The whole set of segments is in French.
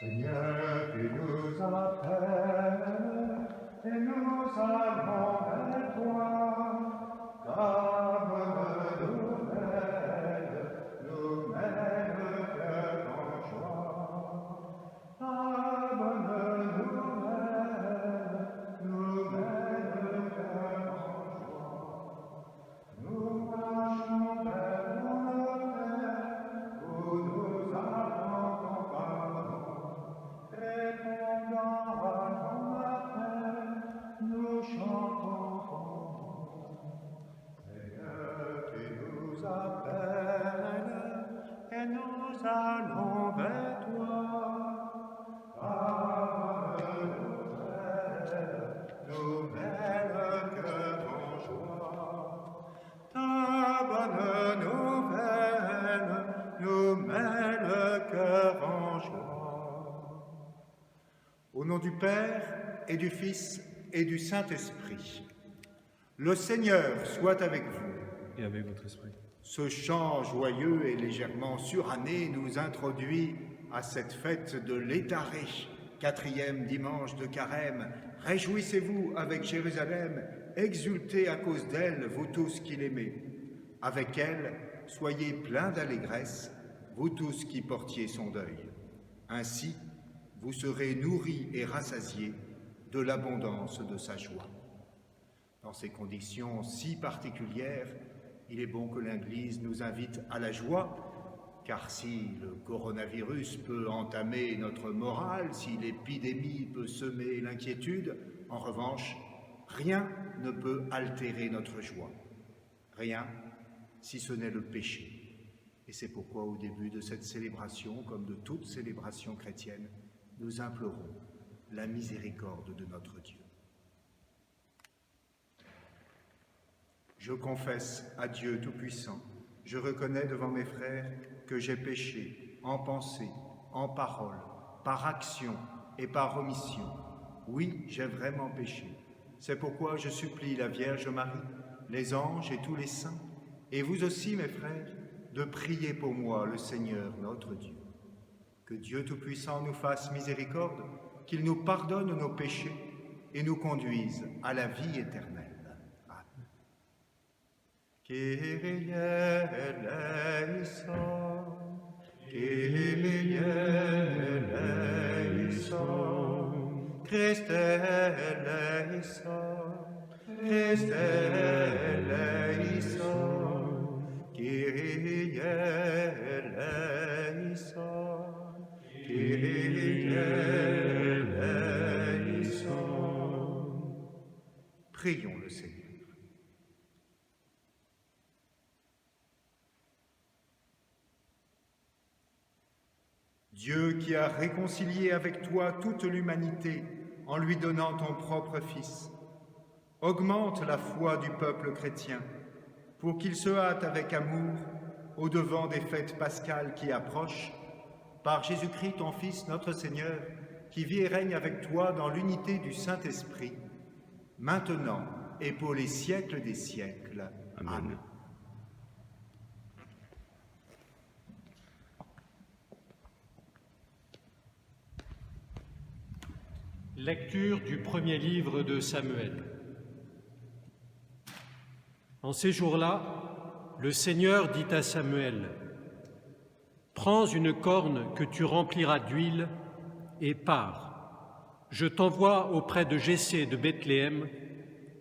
Seigneur, tu nous appelles et nous allons vers toi. Ta bonne nouvelle nous mène le cœur en joie. Ta bonne nouvelle nous mène le cœur en joie. Nous marchons vers mon Père où nous attendons pardon. Répondant à ton appel, nous chantons ton nom. Seigneur, tu nous appelles et nous allons vers toi. Ta bonne nouvelle nous met le cœur en joie. Ta bonne nouvelle nous met le cœur en joie. Au nom du Père et du Fils et du Saint-Esprit, le Seigneur soit avec vous. Et avec votre esprit. Ce chant joyeux et légèrement suranné nous introduit à cette fête de l'Étaré, 4e dimanche de Carême. Réjouissez-vous avec Jérusalem, exultez à cause d'elle, vous tous qui l'aimez. Avec elle, soyez pleins d'allégresse, vous tous qui portiez son deuil. Ainsi, vous serez nourris et rassasiés de l'abondance de sa joie. Dans ces conditions si particulières, il est bon que l'Église nous invite à la joie, car si le coronavirus peut entamer notre morale, si l'épidémie peut semer l'inquiétude, en revanche, rien ne peut altérer notre joie. Rien, si ce n'est le péché. Et c'est pourquoi au début de cette célébration, comme de toute célébration chrétienne, nous implorons la miséricorde de notre Dieu. Je confesse à Dieu Tout-Puissant, je reconnais devant mes frères que j'ai péché en pensée, en parole, par action et par omission. Oui, j'ai vraiment péché. C'est pourquoi je supplie la Vierge Marie, les anges et tous les saints, et vous aussi, mes frères, de prier pour moi le Seigneur notre Dieu. Que Dieu Tout-Puissant nous fasse miséricorde, qu'il nous pardonne nos péchés et nous conduise à la vie éternelle. Kyrie eleison, Kyrie eleison, Christe eleison, Christe eleison, Kyrie eleison, Kyrie eleison. Prions le Seigneur. Dieu qui a réconcilié avec toi toute l'humanité en lui donnant ton propre Fils, augmente la foi du peuple chrétien pour qu'il se hâte avec amour au-devant des fêtes pascales qui approchent, par Jésus-Christ ton Fils, notre Seigneur, qui vit et règne avec toi dans l'unité du Saint-Esprit, maintenant et pour les siècles des siècles. Amen. Amen. Lecture du premier livre de Samuel. En ces jours-là, le Seigneur dit à Samuel, « Prends une corne que tu rempliras d'huile et pars. Je t'envoie auprès de Jessé de Bethléem,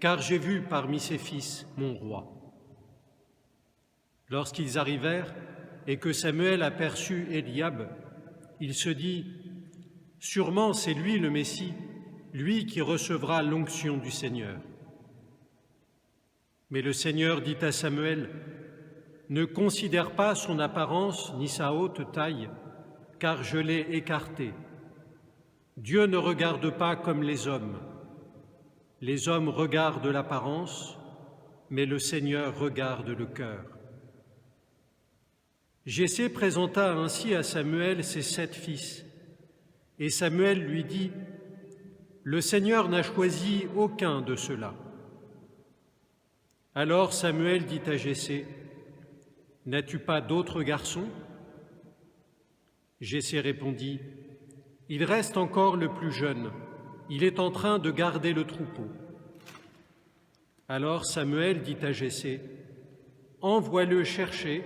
car j'ai vu parmi ses fils mon roi. » Lorsqu'ils arrivèrent et que Samuel aperçut Eliab, il se dit, « Sûrement c'est lui le Messie, lui qui recevra l'onction du Seigneur. » Mais le Seigneur dit à Samuel, « Ne considère pas son apparence ni sa haute taille, car je l'ai écarté. Dieu ne regarde pas comme les hommes. Les hommes regardent l'apparence, mais le Seigneur regarde le cœur. » Jessé présenta ainsi à Samuel ses 7 fils, et Samuel lui dit, « Le Seigneur n'a choisi aucun de ceux-là. » Alors Samuel dit à Jessé, « N'as-tu pas d'autres garçons » Jessé répondit, « Il reste encore le plus jeune. Il est en train de garder le troupeau. » Alors Samuel dit à Jessé, « Envoie-le chercher,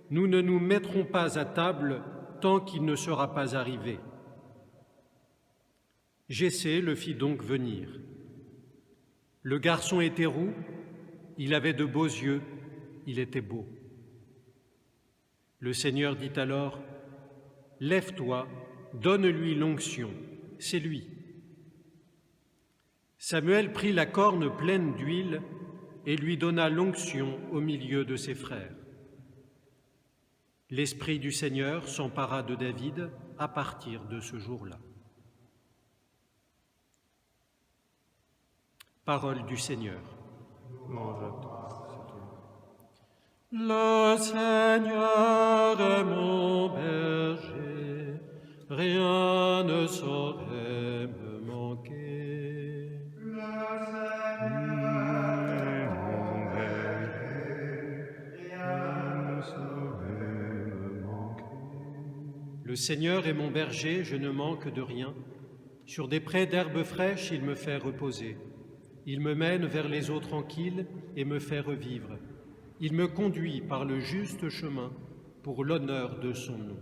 nous ne nous mettrons pas à table tant qu'il ne sera pas arrivé. » Jessé le fit donc venir. Le garçon était roux, il avait de beaux yeux, il était beau. Le Seigneur dit alors, « Lève-toi, donne-lui l'onction, c'est lui. » Samuel prit la corne pleine d'huile et lui donna l'onction au milieu de ses frères. L'Esprit du Seigneur s'empara de David à partir de ce jour-là. Parole du Seigneur. Le Seigneur est mon berger, rien ne saurait me manquer. Le Seigneur est mon berger, rien ne saurait me manquer. Le Seigneur est mon berger, je ne manque de rien. Sur des prés d'herbes fraîches, il me fait reposer. Il me mène vers les eaux tranquilles et me fait revivre. Il me conduit par le juste chemin pour l'honneur de son nom.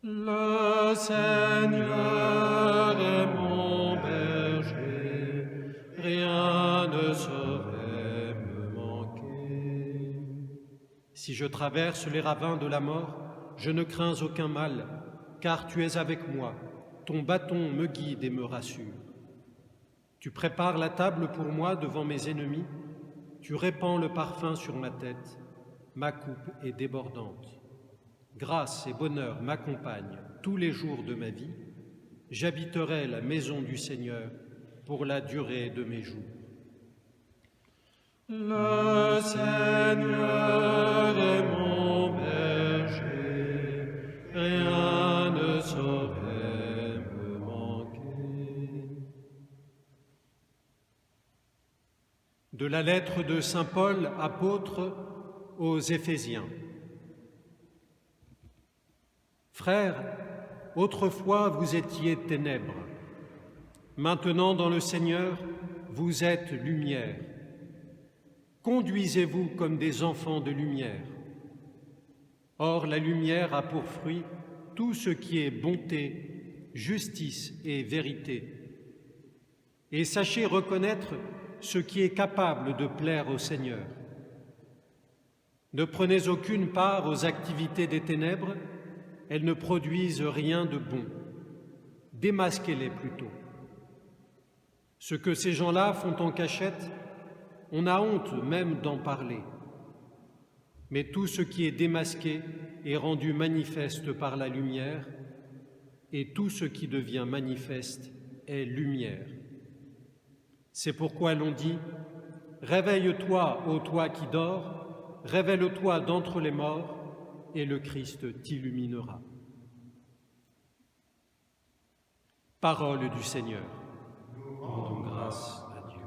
Le Seigneur est mon berger, rien ne saurait me manquer. Si je traverse les ravins de la mort, je ne crains aucun mal, car tu es avec moi, ton bâton me guide et me rassure. Tu prépares la table pour moi devant mes ennemis, tu répands le parfum sur ma tête, ma coupe est débordante. Grâce et bonheur m'accompagnent tous les jours de ma vie, j'habiterai la maison du Seigneur pour la durée de mes jours. Le Seigneur est mon berger, rien ne saurait me manquer. De la lettre de saint Paul, apôtre, aux Éphésiens. Frères, autrefois vous étiez ténèbres. Maintenant, dans le Seigneur, vous êtes lumière. Conduisez-vous comme des enfants de lumière. Or, la lumière a pour fruit tout ce qui est bonté, justice et vérité. Et sachez reconnaître ce qui est capable de plaire au Seigneur. Ne prenez aucune part aux activités des ténèbres, elles ne produisent rien de bon. Démasquez-les plutôt. Ce que ces gens-là font en cachette, on a honte même d'en parler. Mais tout ce qui est démasqué est rendu manifeste par la lumière, et tout ce qui devient manifeste est lumière. C'est pourquoi l'on dit « Réveille-toi, ô toi qui dors, révèle-toi d'entre les morts, et le Christ t'illuminera. » Parole du Seigneur. Rendons grâce à Dieu.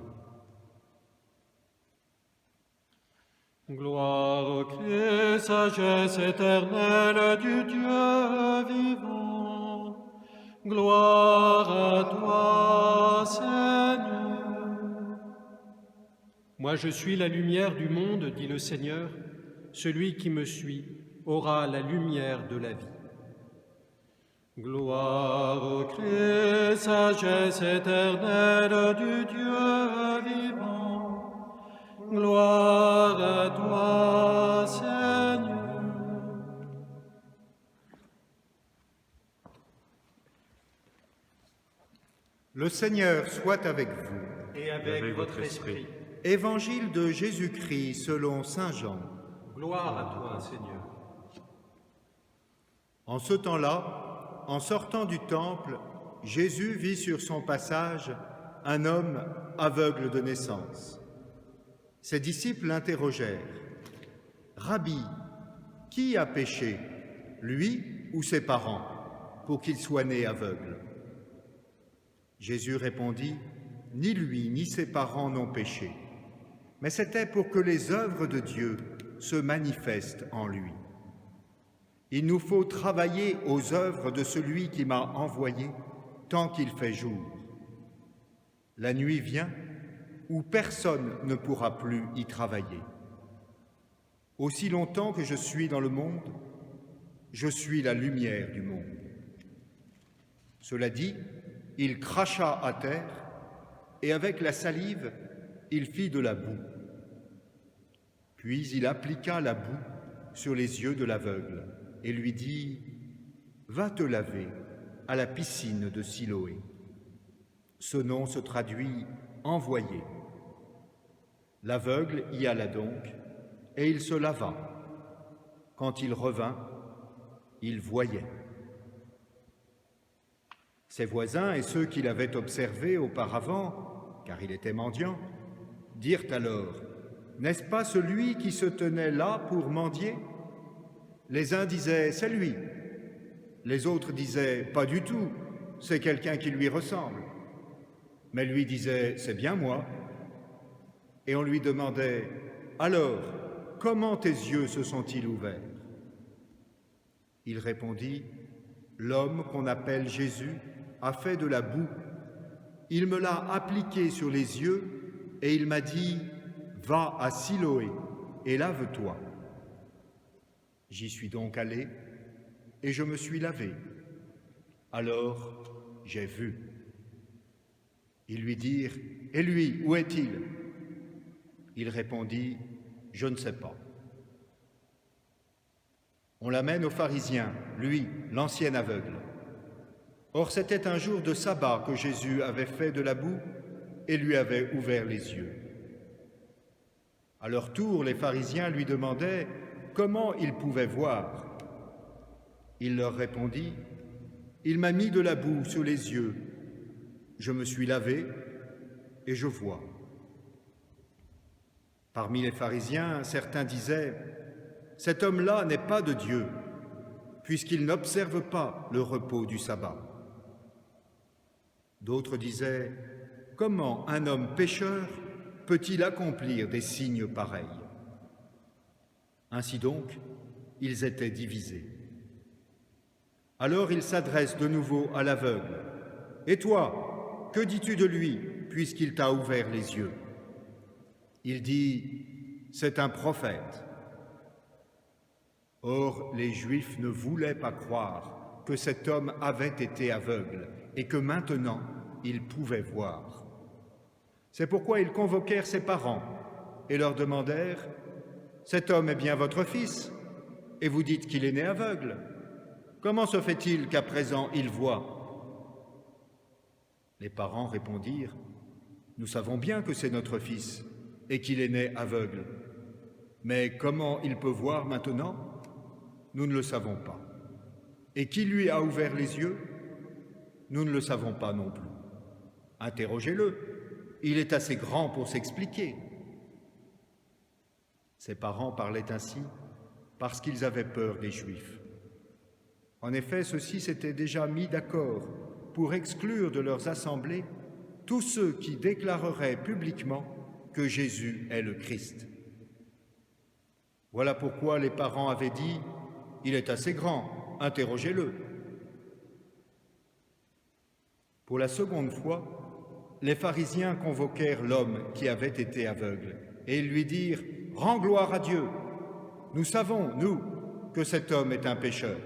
Gloire au Christ, sagesse éternelle du Dieu vivant. Gloire à toi, Seigneur. Moi, je suis la lumière du monde, dit le Seigneur. Celui qui me suit aura la lumière de la vie. Gloire au Christ, sagesse éternelle du Dieu vivant. Gloire à toi, Seigneur. Le Seigneur soit avec vous. Et avec votre esprit. Évangile de Jésus-Christ selon saint Jean. Gloire à toi, Seigneur. En ce temps-là, en sortant du temple, Jésus vit sur son passage un homme aveugle de naissance. Ses disciples l'interrogèrent. « Rabbi, qui a péché, lui ou ses parents, pour qu'il soit né aveugle ?» Jésus répondit, « Ni lui ni ses parents n'ont péché, mais c'était pour que les œuvres de Dieu se manifestent en lui. Il nous faut travailler aux œuvres de celui qui m'a envoyé tant qu'il fait jour. La nuit vient où personne ne pourra plus y travailler. Aussi longtemps que je suis dans le monde, je suis la lumière du monde. Cela dit, il cracha à terre et avec la salive, il fit de la boue. Puis il appliqua la boue sur les yeux de l'aveugle et lui dit « Va te laver à la piscine de Siloé ». Ce nom se traduit « envoyé ». L'aveugle y alla donc et il se lava. Quand il revint, il voyait. Ses voisins et ceux qui l'avaient observé auparavant, car il était mendiant, dirent alors « N'est-ce pas celui qui se tenait là pour mendier ?» Les uns disaient « C'est lui ». Les autres disaient « Pas du tout, c'est quelqu'un qui lui ressemble ». Mais lui disait « C'est bien moi ». Et on lui demandait « Alors, comment tes yeux se sont-ils ouverts ?» Il répondit « L'homme qu'on appelle Jésus a fait de la boue. Il me l'a appliqué sur les yeux et il m'a dit « Va à Siloé et lave-toi ». J'y suis donc allé et je me suis lavé. Alors j'ai vu. Ils lui dirent « Et lui, où est-il » Il répondit « Je ne sais pas ». On l'amène aux pharisiens, lui, l'ancien aveugle. Or c'était un jour de sabbat que Jésus avait fait de la boue et lui avait ouvert les yeux. À leur tour, les pharisiens lui demandaient comment il pouvait voir. Il leur répondit « Il m'a mis de la boue sur les yeux. Je me suis lavé et je vois. » Parmi les pharisiens, certains disaient « Cet homme-là n'est pas de Dieu, puisqu'il n'observe pas le repos du sabbat. » D'autres disaient « Comment un homme pécheur peut-il accomplir des signes pareils ?» Ainsi donc, ils étaient divisés. Alors il s'adresse de nouveau à l'aveugle. « Et toi, que dis-tu de lui, puisqu'il t'a ouvert les yeux ?» Il dit « C'est un prophète. » Or, les Juifs ne voulaient pas croire que cet homme avait été aveugle et que maintenant il pouvait voir. C'est pourquoi ils convoquèrent ses parents et leur demandèrent « Cet homme est bien votre fils, et vous dites qu'il est né aveugle. Comment se fait-il qu'à présent il voit ?» Les parents répondirent « Nous savons bien que c'est notre fils et qu'il est né aveugle. Mais comment il peut voir maintenant ? Nous ne le savons pas. Et qui lui a ouvert les yeux ? Nous ne le savons pas non plus. Interrogez-le, il est assez grand pour s'expliquer. » Ses parents parlaient ainsi parce qu'ils avaient peur des Juifs. En effet, ceux-ci s'étaient déjà mis d'accord pour exclure de leurs assemblées tous ceux qui déclareraient publiquement que Jésus est le Christ. Voilà pourquoi les parents avaient dit « Il est assez grand, interrogez-le ». Pour la seconde fois, les pharisiens convoquèrent l'homme qui avait été aveugle et ils lui dirent « Rends gloire à Dieu, nous savons, nous, que cet homme est un pécheur. »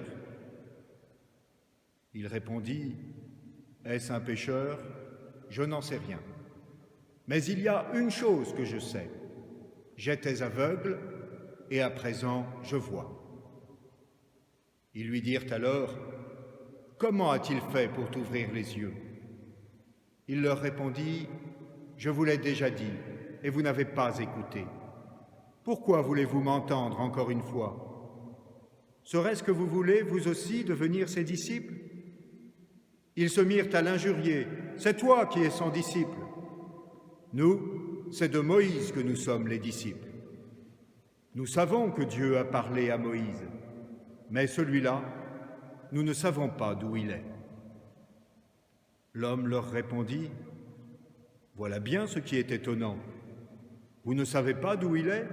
Il répondit « Est-ce un pécheur ? Je n'en sais rien. Mais il y a une chose que je sais. J'étais aveugle et à présent je vois. » Ils lui dirent alors « Comment a-t-il fait pour t'ouvrir les yeux ?» Il leur répondit « Je vous l'ai déjà dit et vous n'avez pas écouté. Pourquoi voulez-vous m'entendre encore une fois ? Serait-ce que vous voulez, vous aussi, devenir ses disciples ?» Ils se mirent à l'injurier. « C'est toi qui es son disciple. Nous, c'est de Moïse que nous sommes les disciples. Nous savons que Dieu a parlé à Moïse, mais celui-là, nous ne savons pas d'où il est. » L'homme leur répondit « Voilà bien ce qui est étonnant. Vous ne savez pas d'où il est,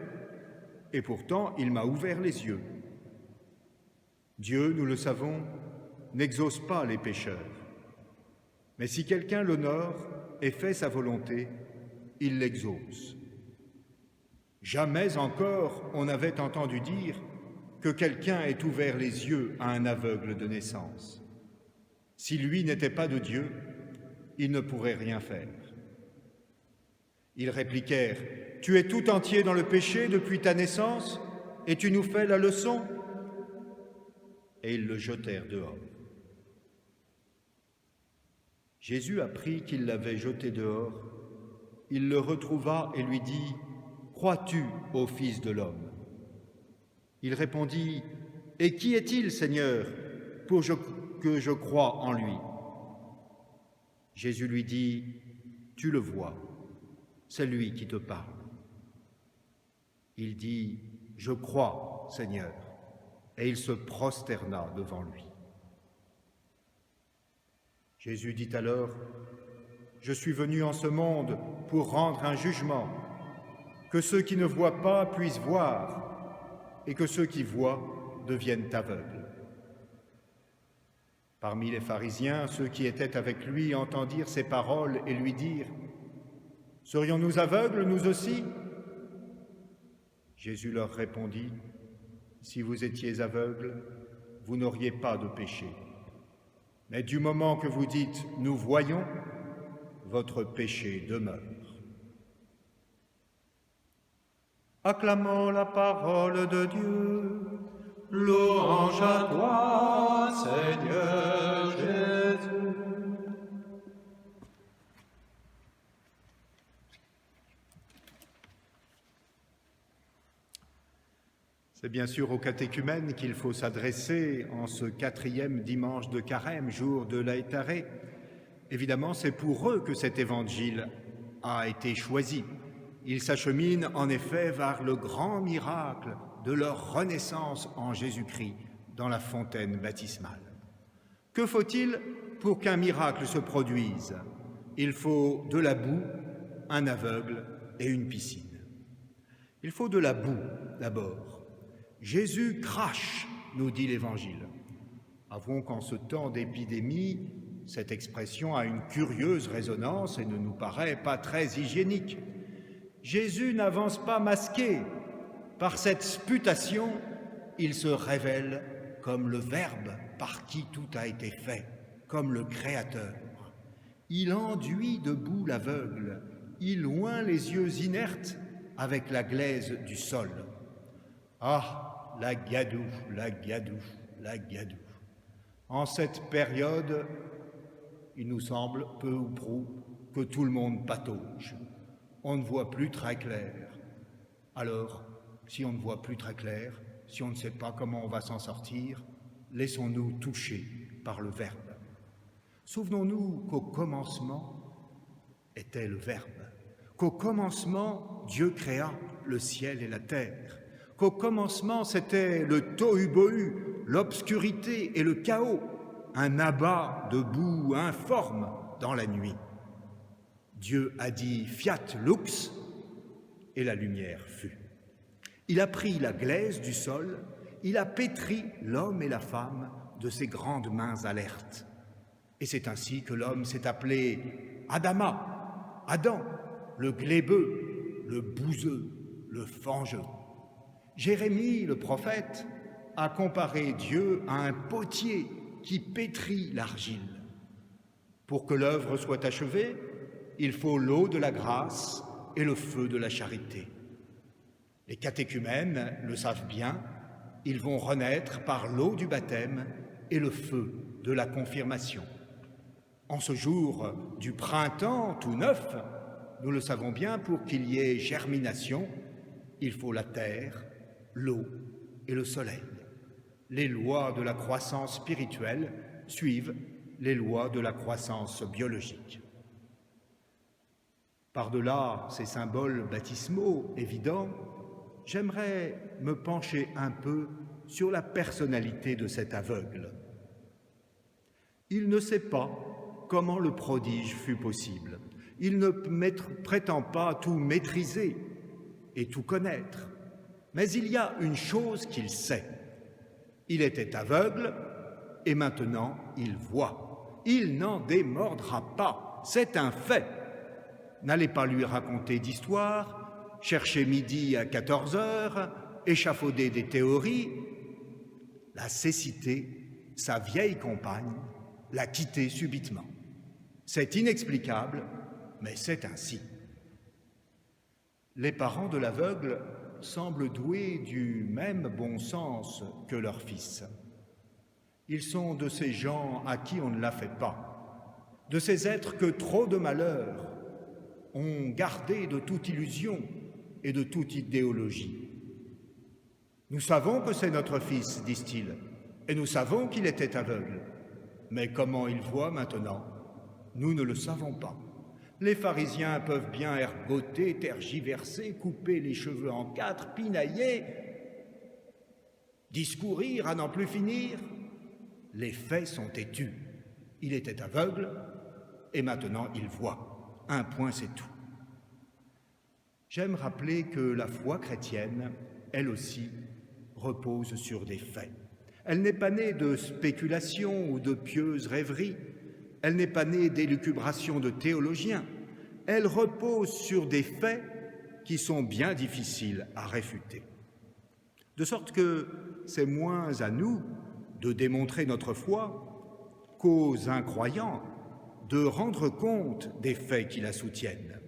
et pourtant il m'a ouvert les yeux. » Dieu, nous le savons, n'exauce pas les pécheurs. Mais si quelqu'un l'honore et fait sa volonté, il l'exauce. Jamais encore on n'avait entendu dire que quelqu'un ait ouvert les yeux à un aveugle de naissance. Si lui n'était pas de Dieu, il ne pourrait rien faire. Ils répliquèrent, « Tu es tout entier dans le péché depuis ta naissance, et tu nous fais la leçon ?» Et ils le jetèrent dehors. Jésus apprit qu'il l'avait jeté dehors. Il le retrouva et lui dit, « Crois-tu au Fils de l'homme ?» Il répondit, « Et qui est-il, Seigneur, pour que je croie en lui ?» Jésus lui dit, « Tu le vois, c'est lui qui te parle. » Il dit, « Je crois, Seigneur. » Et il se prosterna devant lui. Jésus dit alors, « Je suis venu en ce monde pour rendre un jugement, que ceux qui ne voient pas puissent voir, et que ceux qui voient deviennent aveugles. » Parmi les pharisiens, ceux qui étaient avec lui entendirent ces paroles et lui dirent, « Serions-nous aveugles, nous aussi ?» Jésus leur répondit, « Si vous étiez aveugles, vous n'auriez pas de péché. Mais du moment que vous dites « nous voyons », votre péché demeure. » Acclamons la parole de Dieu. Louange à toi, Seigneur Jésus. C'est bien sûr aux catéchumènes qu'il faut s'adresser en ce 4e dimanche de Carême, jour de l'Aétarée. Évidemment, c'est pour eux que cet évangile a été choisi. Ils s'acheminent en effet vers le grand miracle de leur renaissance en Jésus-Christ dans la fontaine baptismale. Que faut-il pour qu'un miracle se produise? Il faut de la boue, un aveugle et une piscine. Il faut de la boue d'abord. Jésus crache, nous dit l'Évangile. Avouons qu'en ce temps d'épidémie, cette expression a une curieuse résonance et ne nous paraît pas très hygiénique. Jésus n'avance pas masqué. Par cette sputation, il se révèle comme le Verbe par qui tout a été fait, comme le Créateur. Il enduit de boue l'aveugle, il oint les yeux inertes avec la glaise du sol. Ah, la gadoue, la gadoue, la gadoue. En cette période, il nous semble, peu ou prou, que tout le monde patauge. On ne voit plus très clair. Alors, si on ne voit plus très clair, si on ne sait pas comment on va s'en sortir, laissons-nous toucher par le Verbe. Souvenons-nous qu'au commencement était le Verbe, qu'au commencement, Dieu créa le ciel et la terre, qu'au commencement, c'était le tohu-bohu, l'obscurité et le chaos, un abat de boue informe dans la nuit. Dieu a dit « fiat lux » et la lumière fut. Il a pris la glaise du sol, il a pétri l'homme et la femme de ses grandes mains alertes. Et c'est ainsi que l'homme s'est appelé Adama, Adam, le glébeux, le bouseux, le fangeux. Jérémie, le prophète, a comparé Dieu à un potier qui pétrit l'argile. Pour que l'œuvre soit achevée, il faut l'eau de la grâce et le feu de la charité. Les catéchumènes le savent bien, ils vont renaître par l'eau du baptême et le feu de la confirmation. En ce jour du printemps tout neuf, nous le savons bien, pour qu'il y ait germination, il faut la terre, l'eau et le soleil. Les lois de la croissance spirituelle suivent les lois de la croissance biologique. Par-delà ces symboles baptismaux évidents, j'aimerais me pencher un peu sur la personnalité de cet aveugle. Il ne sait pas comment le prodige fut possible. Il ne prétend pas tout maîtriser et tout connaître. Mais il y a une chose qu'il sait. Il était aveugle et maintenant il voit. Il n'en démordra pas, c'est un fait. N'allez pas lui raconter d'histoire, chercher midi à 14 heures, échafauder des théories. La cécité, sa vieille compagne, l'a quitté subitement. C'est inexplicable, mais c'est ainsi. Les parents de l'aveugle semblent doués du même bon sens que leur fils. Ils sont de ces gens à qui on ne la fait pas, de ces êtres que trop de malheurs ont gardé de toute illusion et de toute idéologie. Nous savons que c'est notre fils, disent-ils, et nous savons qu'il était aveugle. Mais comment il voit maintenant? Nous ne le savons pas. Les pharisiens peuvent bien ergoter, tergiverser, couper les cheveux en quatre, pinailler, discourir à n'en plus finir. Les faits sont têtus. Il était aveugle et maintenant il voit. Un point, c'est tout. J'aime rappeler que la foi chrétienne, elle aussi, repose sur des faits. Elle n'est pas née de spéculations ou de pieuses rêveries. Elle n'est pas née d'élucubrations de théologiens. Elle repose sur des faits qui sont bien difficiles à réfuter. De sorte que c'est moins à nous de démontrer notre foi qu'aux incroyants de rendre compte des faits qui la soutiennent.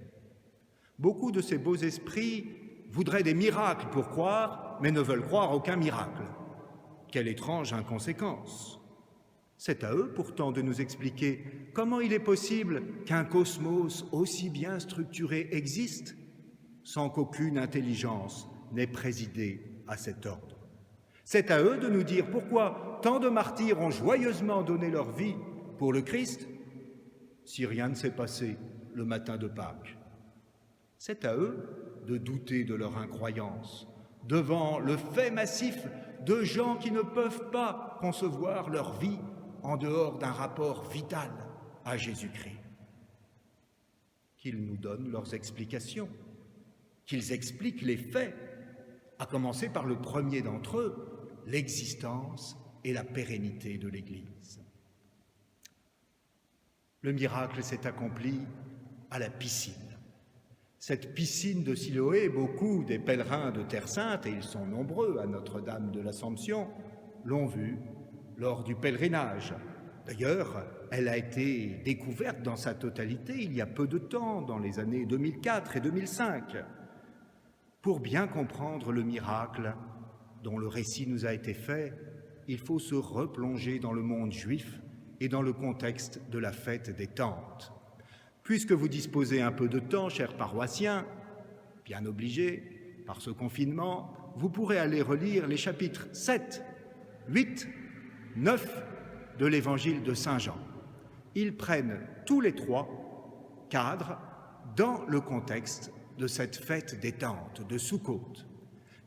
Beaucoup de ces beaux esprits voudraient des miracles pour croire, mais ne veulent croire aucun miracle. Quelle étrange inconséquence! C'est à eux pourtant de nous expliquer comment il est possible qu'un cosmos aussi bien structuré existe sans qu'aucune intelligence n'ait présidé à cet ordre. C'est à eux de nous dire pourquoi tant de martyrs ont joyeusement donné leur vie pour le Christ si rien ne s'est passé le matin de Pâques. C'est à eux de douter de leur incroyance devant le fait massif de gens qui ne peuvent pas concevoir leur vie en dehors d'un rapport vital à Jésus-Christ. Qu'ils nous donnent leurs explications, qu'ils expliquent les faits, à commencer par le premier d'entre eux, l'existence et la pérennité de l'Église. Le miracle s'est accompli à la piscine. Cette piscine de Siloé, beaucoup des pèlerins de Terre Sainte, et ils sont nombreux à Notre-Dame de l'Assomption, l'ont vue lors du pèlerinage. D'ailleurs, elle a été découverte dans sa totalité il y a peu de temps, dans les années 2004 et 2005. Pour bien comprendre le miracle dont le récit nous a été fait, il faut se replonger dans le monde juif et dans le contexte de la fête des Tentes. Puisque vous disposez un peu de temps, chers paroissiens, bien obligés par ce confinement, vous pourrez aller relire les chapitres 7, 8, 9 de l'évangile de Saint Jean. Ils prennent tous les trois cadres dans le contexte de cette fête des Tentes, de Soukhot.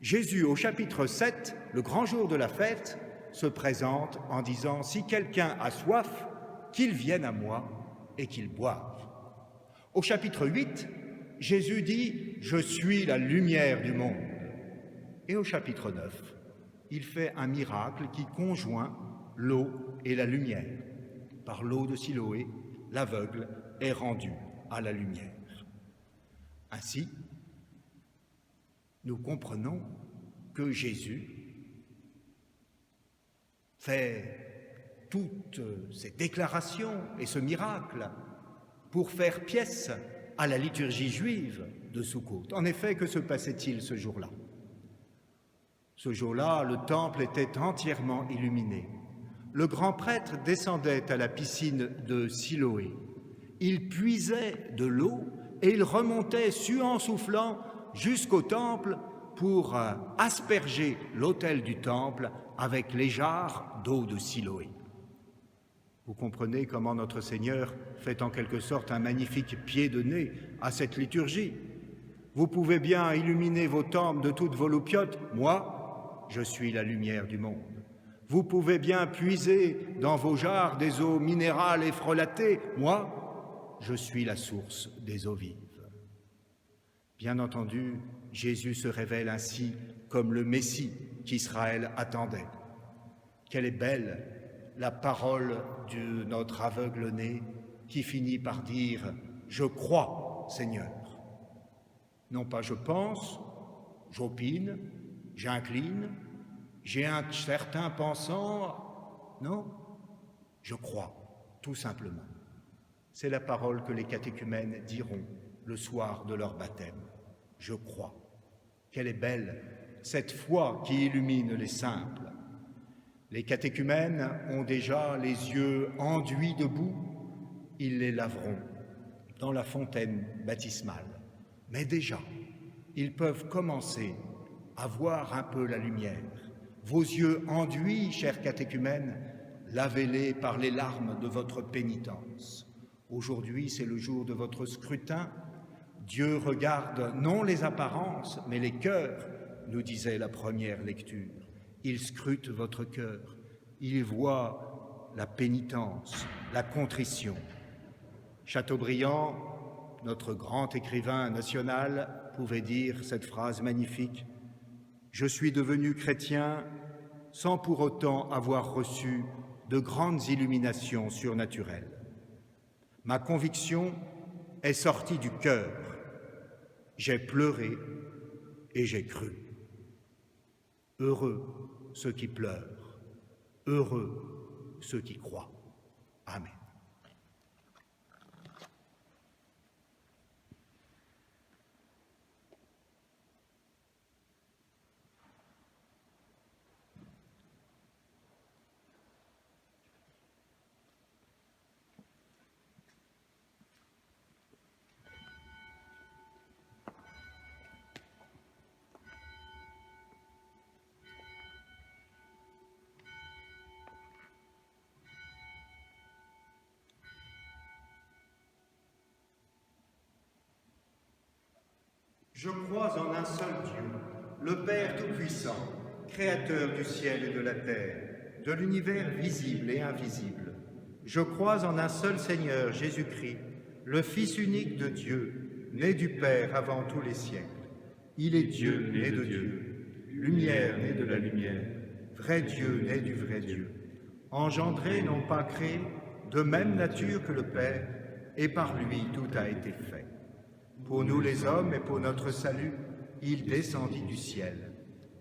Jésus, au chapitre 7, le grand jour de la fête, se présente en disant « Si quelqu'un a soif, qu'il vienne à moi et qu'il boive ». Au chapitre 8, Jésus dit « Je suis la lumière du monde ». Et au chapitre 9, il fait un miracle qui conjoint l'eau et la lumière. Par l'eau de Siloé, l'aveugle est rendu à la lumière. Ainsi, nous comprenons que Jésus fait toutes ces déclarations et ce miracle pour faire pièce à la liturgie juive de Soukhot. En effet, que se passait-il ce jour-là? Ce jour-là, le temple était entièrement illuminé. Le grand prêtre descendait à la piscine de Siloé. Il puisait de l'eau et il remontait, suant, soufflant, jusqu'au temple pour asperger l'autel du temple avec les jarres d'eau de Siloé. Vous comprenez comment notre Seigneur fait en quelque sorte un magnifique pied de nez à cette liturgie. Vous pouvez bien illuminer vos temples de toutes vos loupiottes, moi, je suis la lumière du monde. Vous pouvez bien puiser dans vos jarres des eaux minérales et frelatées, moi, je suis la source des eaux vives. Bien entendu, Jésus se révèle ainsi comme le Messie qu'Israël attendait. Quelle est belle la parole de notre aveugle-né qui finit par dire « Je crois, Seigneur ». Non pas je pense, j'opine, j'incline, j'ai un certain pensant, non, je crois, tout simplement. C'est la parole que les catéchumènes diront le soir de leur baptême. Je crois. Quelle est belle cette foi qui illumine les simples. Les catéchumènes ont déjà les yeux enduits de boue, ils les laveront dans la fontaine baptismale. Mais déjà, ils peuvent commencer à voir un peu la lumière. Vos yeux enduits, chers catéchumènes, lavez-les par les larmes de votre pénitence. Aujourd'hui, c'est le jour de votre scrutin. Dieu regarde non les apparences, mais les cœurs, nous disait la première lecture. Il scrute votre cœur. Il voit la pénitence, la contrition. Chateaubriand, notre grand écrivain national, pouvait dire cette phrase magnifique « Je suis devenu chrétien sans pour autant avoir reçu de grandes illuminations surnaturelles. Ma conviction est sortie du cœur. J'ai pleuré et j'ai cru. Heureux ceux qui pleurent, heureux ceux qui croient. Amen. Je crois en un seul Dieu, le Père Tout-Puissant, Créateur du ciel et de la terre, de l'univers visible et invisible. Je crois en un seul Seigneur, Jésus-Christ, le Fils unique de Dieu, né du Père avant tous les siècles. Il est Dieu, né de Dieu, lumière née de la lumière, vrai Dieu, né du vrai Dieu, engendré, non pas créé, de même nature que le Père, et par lui tout a été fait. Pour nous les hommes et pour notre salut, il descendit du ciel.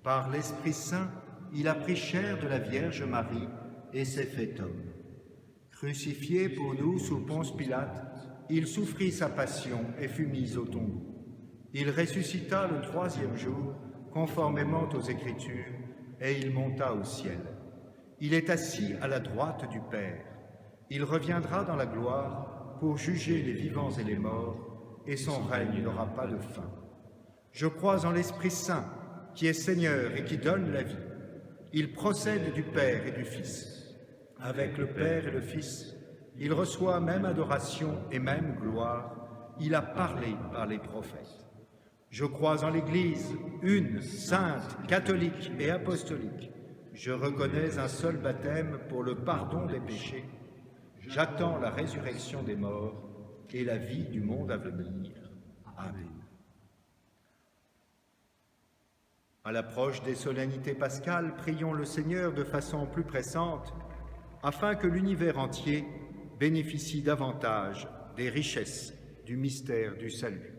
Par l'Esprit Saint, il a pris chair de la Vierge Marie et s'est fait homme. Crucifié pour nous sous Ponce Pilate, il souffrit sa passion et fut mis au tombeau. Il ressuscita le troisième jour, conformément aux Écritures, et il monta au ciel. Il est assis à la droite du Père. Il reviendra dans la gloire pour juger les vivants et les morts, et son règne n'aura pas de fin. Je crois en l'Esprit Saint, qui est Seigneur et qui donne la vie. Il procède du Père et du Fils. Avec le Père et le Fils, il reçoit même adoration et même gloire. Il a parlé par les prophètes. Je crois en l'Église, une, sainte, catholique et apostolique. Je reconnais un seul baptême pour le pardon des péchés. J'attends la résurrection des morts et la vie du monde à venir. Amen. À l'approche des solennités pascales, prions le Seigneur de façon plus pressante, afin que l'univers entier bénéficie davantage des richesses du mystère du salut.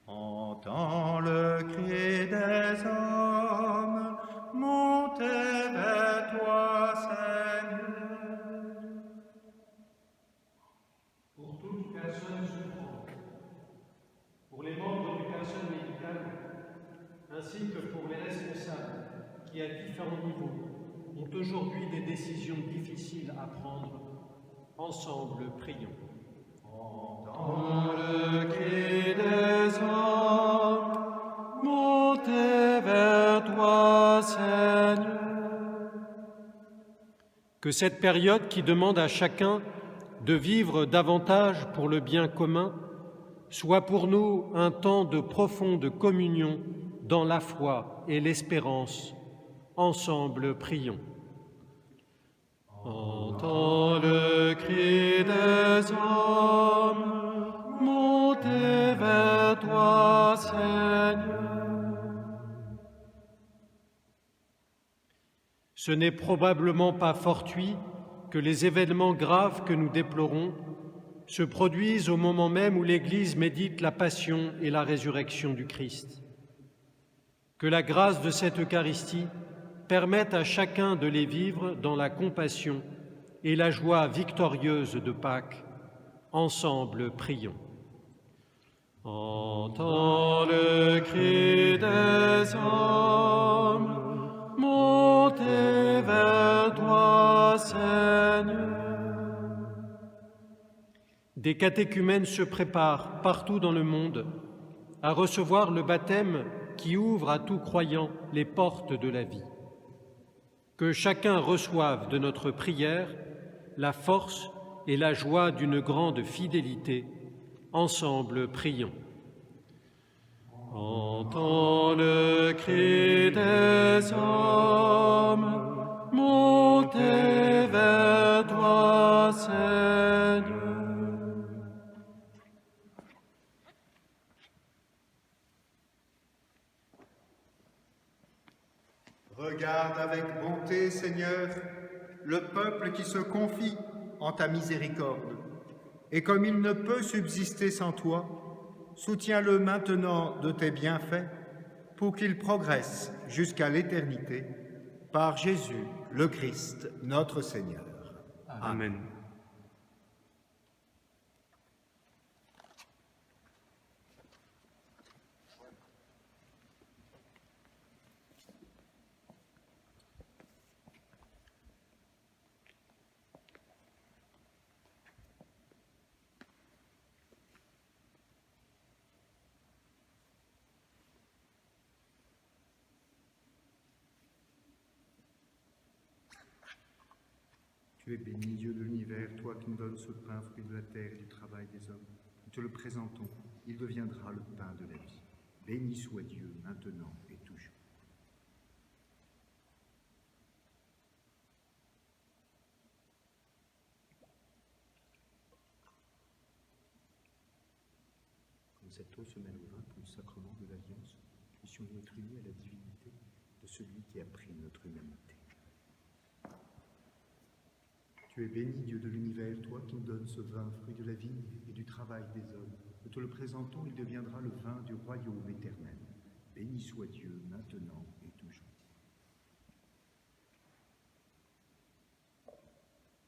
Entends le cri des hommes, montez vers toi, Seigneur. Pour toute personne souffrante, pour les membres du personnel médical, ainsi que pour les responsables qui, à différents niveaux, ont aujourd'hui des décisions difficiles à prendre, ensemble prions. Entends le cri des hommes, montez vers toi, Seigneur. Que cette période qui demande à chacun de vivre davantage pour le bien commun soit pour nous un temps de profonde communion dans la foi et l'espérance. Ensemble, prions. Entends le cri des hommes, montez vers toi, Seigneur. Ce n'est probablement pas fortuit que les événements graves que nous déplorons se produisent au moment même où l'Église médite la passion et la résurrection du Christ. Que la grâce de cette Eucharistie permette à chacun de les vivre dans la compassion et la joie victorieuse de Pâques. Ensemble, prions. Entends le cri des hommes, montez vers toi, Seigneur. Des catéchumènes se préparent partout dans le monde à recevoir le baptême qui ouvre à tout croyant les portes de la vie. Que chacun reçoive de notre prière la force et la joie d'une grande fidélité. Ensemble, prions. Entends le cri des hommes, montez vers toi, Seigneur. Regarde avec bonté, Seigneur, le peuple qui se confie en ta miséricorde. Et comme il ne peut subsister sans toi, soutiens-le maintenant de tes bienfaits pour qu'il progresse jusqu'à l'éternité, par Jésus le Christ, notre Seigneur. Amen. Tu es béni, Dieu de l'univers, toi qui nous donnes ce pain, fruit de la terre et du travail des hommes. Nous te le présentons, il deviendra le pain de la vie. Béni soit Dieu, maintenant et toujours. Comme cette eau se mêle au vin pour le sacrement de l'alliance, puissions-nous être unis à la divinité de celui qui a pris notre humanité. Tu es béni, Dieu de l'univers, toi qui nous donnes ce vin, fruit de la vigne et du travail des hommes. Nous te le présentons, il deviendra le vin du royaume éternel. Béni soit Dieu, maintenant et toujours.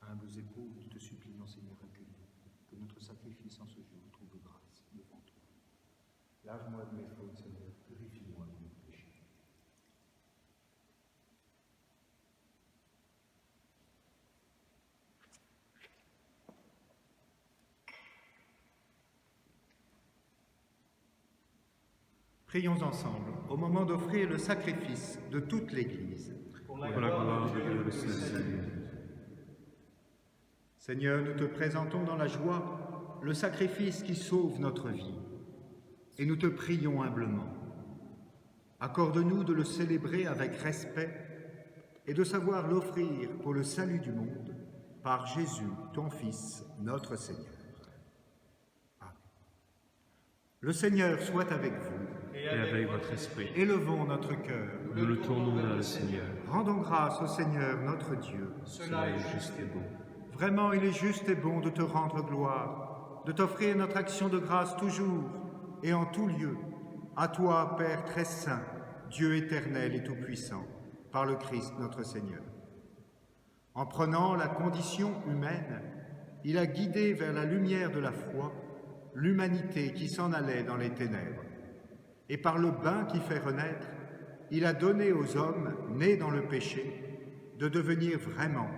Humbles épaules, nous te supplions, Seigneur, accueillis, que notre sacrifice en ce jour trouve grâce devant toi. Lave-moi de mes fautes, Seigneur, purifie-moi de mes péchés. Prions ensemble au moment d'offrir le sacrifice de toute l'Église. Pour la gloire de Dieu le Seigneur. Seigneur, nous te présentons dans la joie le sacrifice qui sauve notre vie et nous te prions humblement. Accorde-nous de le célébrer avec respect et de savoir l'offrir pour le salut du monde par Jésus, ton Fils, notre Seigneur. Amen. Le Seigneur soit avec vous. Et avec votre esprit. Élevons notre cœur. Nous le tournons vers le Seigneur. Rendons grâce au Seigneur notre Dieu. Cela est juste et bon. Vraiment, il est juste et bon de te rendre gloire, de t'offrir notre action de grâce toujours et en tout lieu. À toi, Père très saint, Dieu éternel et tout-puissant, par le Christ notre Seigneur. En prenant la condition humaine, il a guidé vers la lumière de la foi l'humanité qui s'en allait dans les ténèbres. Et par le bain qui fait renaître, il a donné aux hommes nés dans le péché de devenir vraiment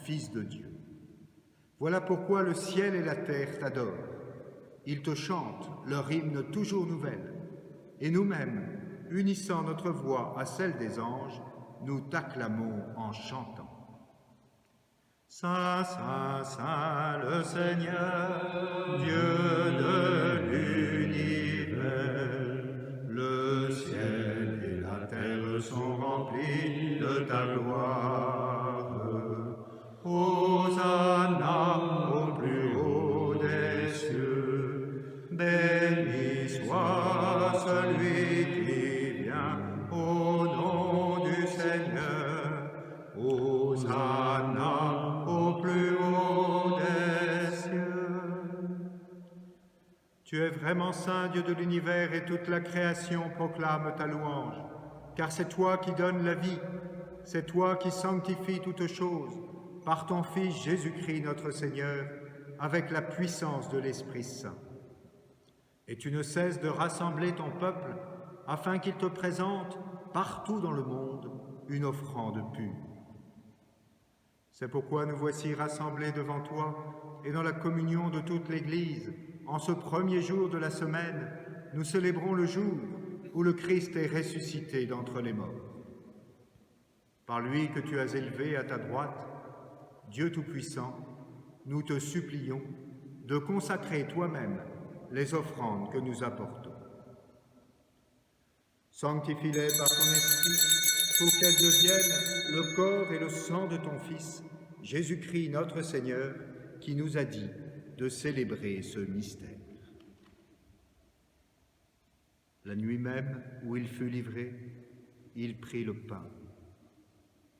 fils de Dieu. Voilà pourquoi le ciel et la terre t'adorent. Ils te chantent leur hymne toujours nouvelle. Et nous-mêmes, unissant notre voix à celle des anges, nous t'acclamons en chantant. Saint, Saint, Saint, le Seigneur, Dieu de l'univers, le ciel et la terre sont remplis de ta gloire. Hosanna au plus haut des cieux, béni soit celui qui vient au nom du Seigneur. Hosanna au plus haut des cieux. Tu es vraiment saint, Dieu de l'univers, et toute la création proclame ta louange. Car c'est toi qui donnes la vie, c'est toi qui sanctifies toutes choses, par ton Fils Jésus-Christ notre Seigneur, avec la puissance de l'Esprit Saint. Et tu ne cesses de rassembler ton peuple, afin qu'il te présente, partout dans le monde, une offrande pure. C'est pourquoi nous voici rassemblés devant toi, et dans la communion de toute l'Église, en ce premier jour de la semaine, nous célébrons le jour où le Christ est ressuscité d'entre les morts. Par lui que tu as élevé à ta droite, Dieu Tout-Puissant, nous te supplions de consacrer toi-même les offrandes que nous apportons. Sanctifie-les par ton Esprit, pour qu'elles deviennent le corps et le sang de ton Fils, Jésus-Christ notre Seigneur, qui nous a dit de célébrer ce mystère. La nuit même où il fut livré, il prit le pain.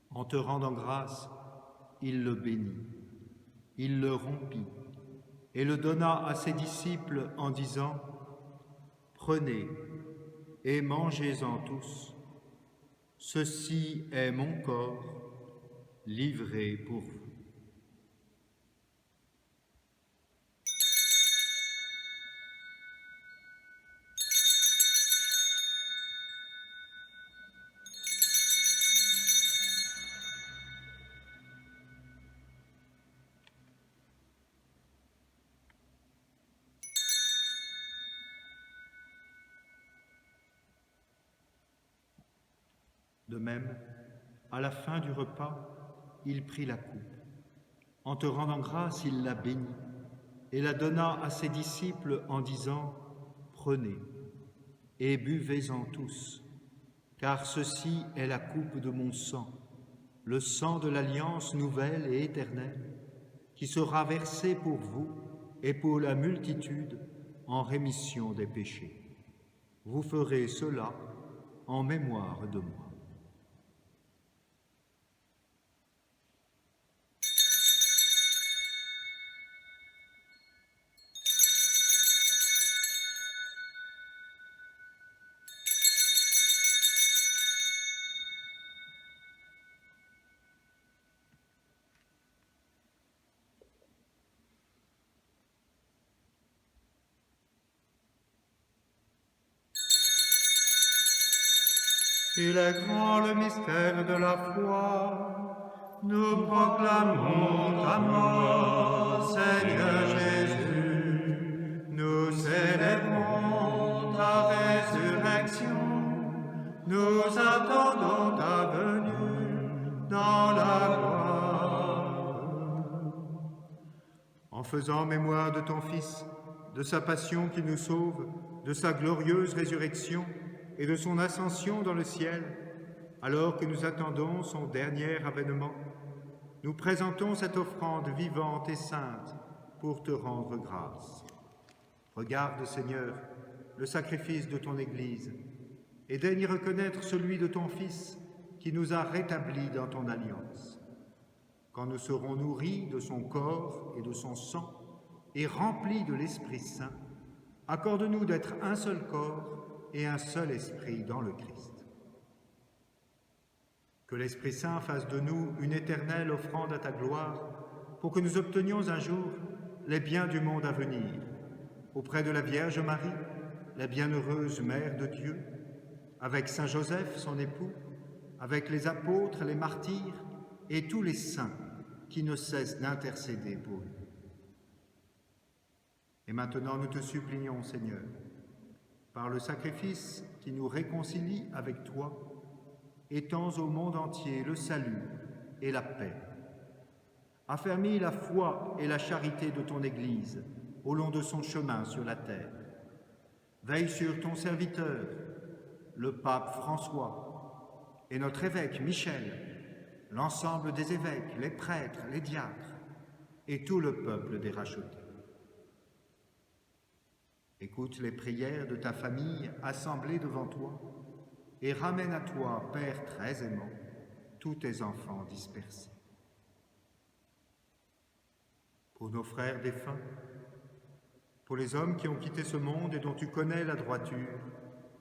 En te rendant grâce, il le bénit, il le rompit et le donna à ses disciples en disant : « Prenez et mangez-en tous. Ceci est mon corps livré pour vous. » De même, à la fin du repas, il prit la coupe. En te rendant grâce, il la bénit et la donna à ses disciples en disant : « Prenez et buvez-en tous, car ceci est la coupe de mon sang, le sang de l'alliance nouvelle et éternelle, qui sera versé pour vous et pour la multitude en rémission des péchés. Vous ferez cela en mémoire de moi. » Il est grand le mystère de la foi. Nous proclamons ta mort, Seigneur Jésus. Nous célébrons ta résurrection. Nous attendons ta venue dans la gloire. En faisant mémoire de ton Fils, de sa passion qui nous sauve, de sa glorieuse résurrection, et de son ascension dans le ciel, alors que nous attendons son dernier avènement, nous présentons cette offrande vivante et sainte pour te rendre grâce. Regarde, Seigneur, le sacrifice de ton Église, et daigne y reconnaître celui de ton Fils qui nous a rétablis dans ton alliance. Quand nous serons nourris de son corps et de son sang, et remplis de l'Esprit Saint, accorde-nous d'être un seul corps et un seul esprit dans le Christ. Que l'Esprit Saint fasse de nous une éternelle offrande à ta gloire, pour que nous obtenions un jour les biens du monde à venir, auprès de la Vierge Marie, la bienheureuse Mère de Dieu, avec Saint Joseph, son époux, avec les apôtres, les martyrs et tous les saints qui ne cessent d'intercéder pour nous. Et maintenant nous te supplions, Seigneur, par le sacrifice qui nous réconcilie avec toi, étends au monde entier le salut et la paix. Affermis la foi et la charité de ton Église au long de son chemin sur la terre. Veille sur ton serviteur, le pape François, et notre évêque Michel, l'ensemble des évêques, les prêtres, les diacres, et tout le peuple des rachetés. Écoute les prières de ta famille assemblée devant toi et ramène à toi, Père très aimant, tous tes enfants dispersés. pour nos frères défunts, pour les hommes qui ont quitté ce monde et dont tu connais la droiture,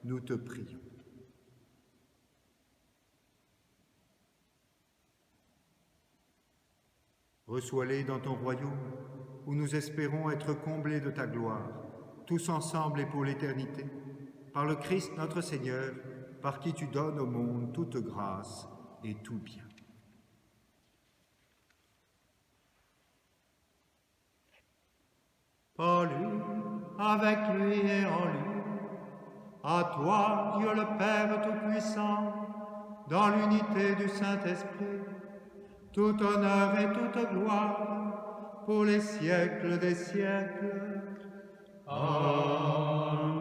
nous te prions. Reçois-les dans ton royaume, où nous espérons être comblés de ta gloire, tous ensemble et pour l'éternité, par le Christ notre Seigneur, par qui tu donnes au monde toute grâce et tout bien. Par lui, avec lui et en lui, à toi, Dieu le Père Tout-Puissant, dans l'unité du Saint-Esprit, tout honneur et toute gloire, pour les siècles des siècles. Amen.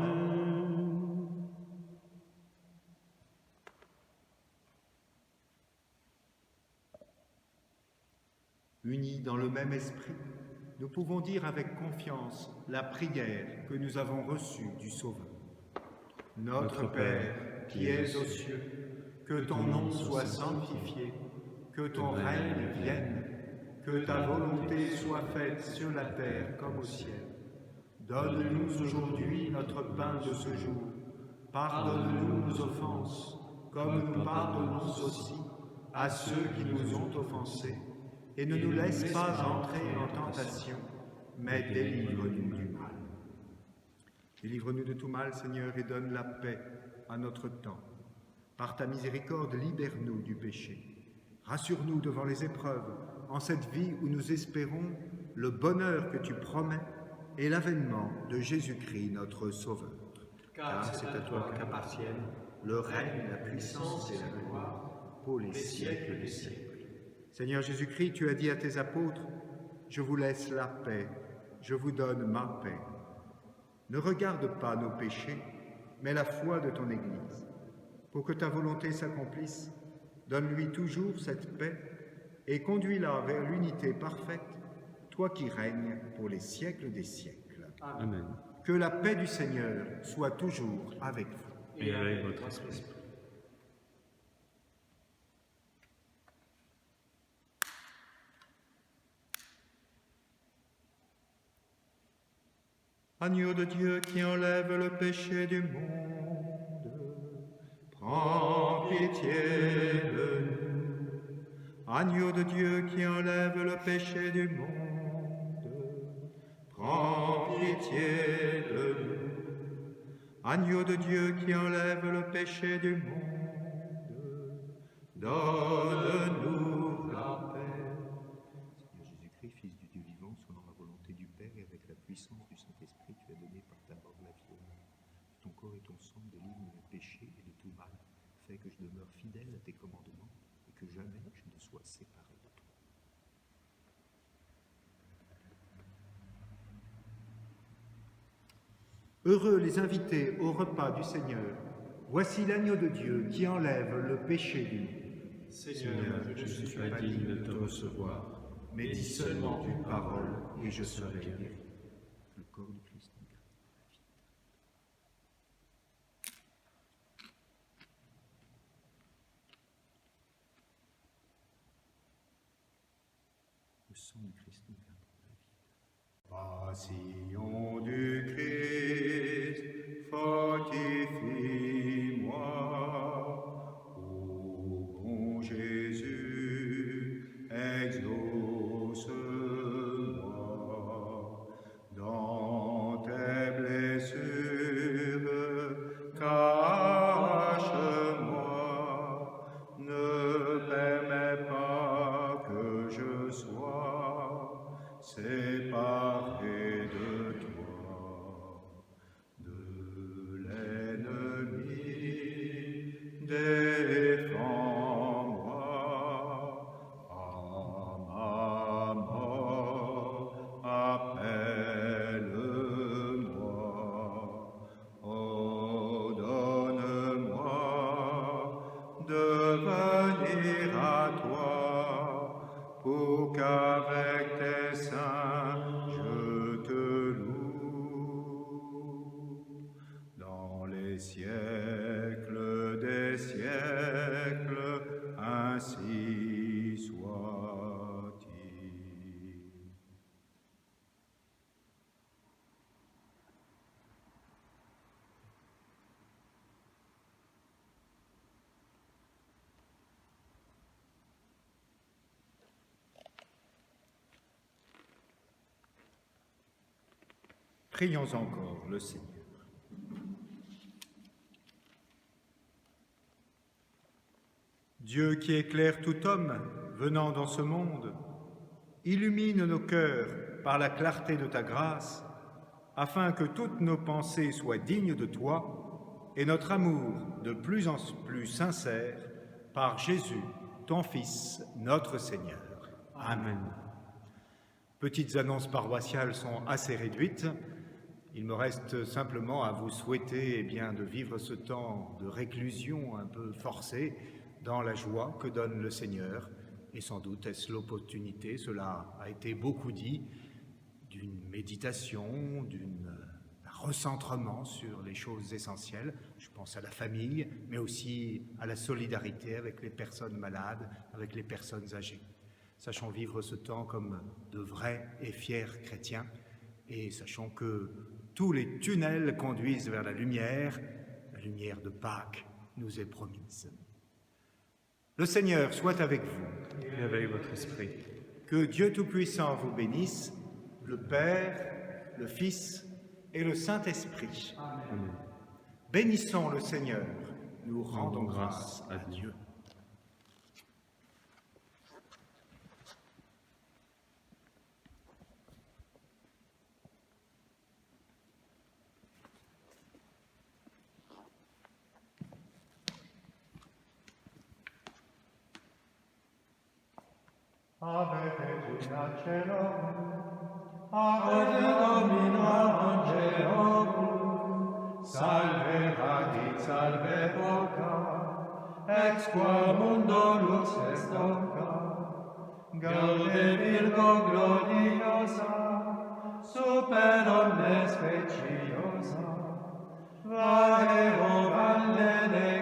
Unis dans le même esprit, nous pouvons dire avec confiance la prière que nous avons reçue du Sauveur. Notre Père, qui es aux cieux, que ton nom soit sanctifié, que ton règne vienne, que ta volonté soit faite sur la terre comme au ciel. Donne-nous aujourd'hui notre pain de ce jour. Pardonne-nous nos offenses, comme nous pardonnons aussi à ceux qui nous ont offensés. Et ne nous laisse pas entrer en tentation, mais délivre-nous du mal. Délivre-nous de tout mal, Seigneur, et donne la paix à notre temps. Par ta miséricorde, libère-nous du péché. Rassure-nous devant les épreuves, en cette vie où nous espérons le bonheur que tu promets et l'avènement de Jésus-Christ, notre Sauveur. Car c'est à toi qu'appartiennent le règne, la puissance et la gloire pour les siècles des siècles. Seigneur Jésus-Christ, tu as dit à tes apôtres, « Je vous laisse la paix, je vous donne ma paix. » Ne regarde pas nos péchés, mais la foi de ton Église. Pour que ta volonté s'accomplisse, donne-lui toujours cette paix et conduis-la vers l'unité parfaite, toi qui règnes pour les siècles des siècles. Amen. Que la paix du Seigneur soit toujours avec vous. Et avec votre esprit. Agneau de Dieu qui enlève le péché du monde, prends pitié de nous. Agneau de Dieu qui enlève le péché du monde, prends pitié de nous. Agneau de Dieu qui enlève le péché du monde, donne-nous la paix. Seigneur Jésus-Christ, Fils du Dieu vivant, selon la volonté du Père et avec la puissance du Saint-Esprit, tu as donné par ta mort la vie au monde. Ton corps et ton sang délivrent du péché et de tout mal. Fais que je demeure fidèle à tes commandements et que jamais je ne sois séparé de toi. Heureux les invités au repas du Seigneur. Voici l'agneau de Dieu qui enlève le péché du monde. Seigneur, je ne suis pas digne de te recevoir, mais dis seulement une parole et je serai guéri. Le corps du Christ nous garde la vie. Le sang du Christ nous garde la vie. Passion du Christ, fortifie-moi. Ô bon Jésus, exauce-moi. Dans tes blessures, cache-moi. Ne permets pas que je sois séparé de toi, de l'ennemi, défends-moi à ma mort, appelle-moi, oh donne-moi de venir à toi, pour qu'avec tes saints je te loue. Dans les siècles des siècles, ainsi soit-il. Prions encore le Seigneur. Dieu qui éclaire tout homme venant dans ce monde, illumine nos cœurs par la clarté de ta grâce, afin que toutes nos pensées soient dignes de toi et notre amour de plus en plus sincère par Jésus, ton Fils, notre Seigneur. Amen. Petites annonces paroissiales sont assez réduites. Il me reste simplement à vous souhaiter de vivre ce temps de réclusion un peu forcé dans la joie que donne le Seigneur. Et sans doute est-ce l'opportunité, cela a été beaucoup dit, d'une méditation, d'un recentrement sur les choses essentielles. Je pense à la famille, mais aussi à la solidarité avec les personnes malades, avec les personnes âgées. Sachons vivre ce temps comme de vrais et fiers chrétiens et sachons que tous les tunnels conduisent vers la lumière de Pâques nous est promise. Le Seigneur soit avec vous. Et avec votre esprit. Que Dieu Tout-Puissant vous bénisse, le Père, le Fils et le Saint-Esprit. Amen. Bénissons le Seigneur, nous rendons grâce à Dieu. Ave Regina Caelum, Ave Domina Angelorum, Salve radix, salve voca, ex qua mundo lux est oca, Gaude Virgo gloriosa, super omnes speciosa, Valeo valle de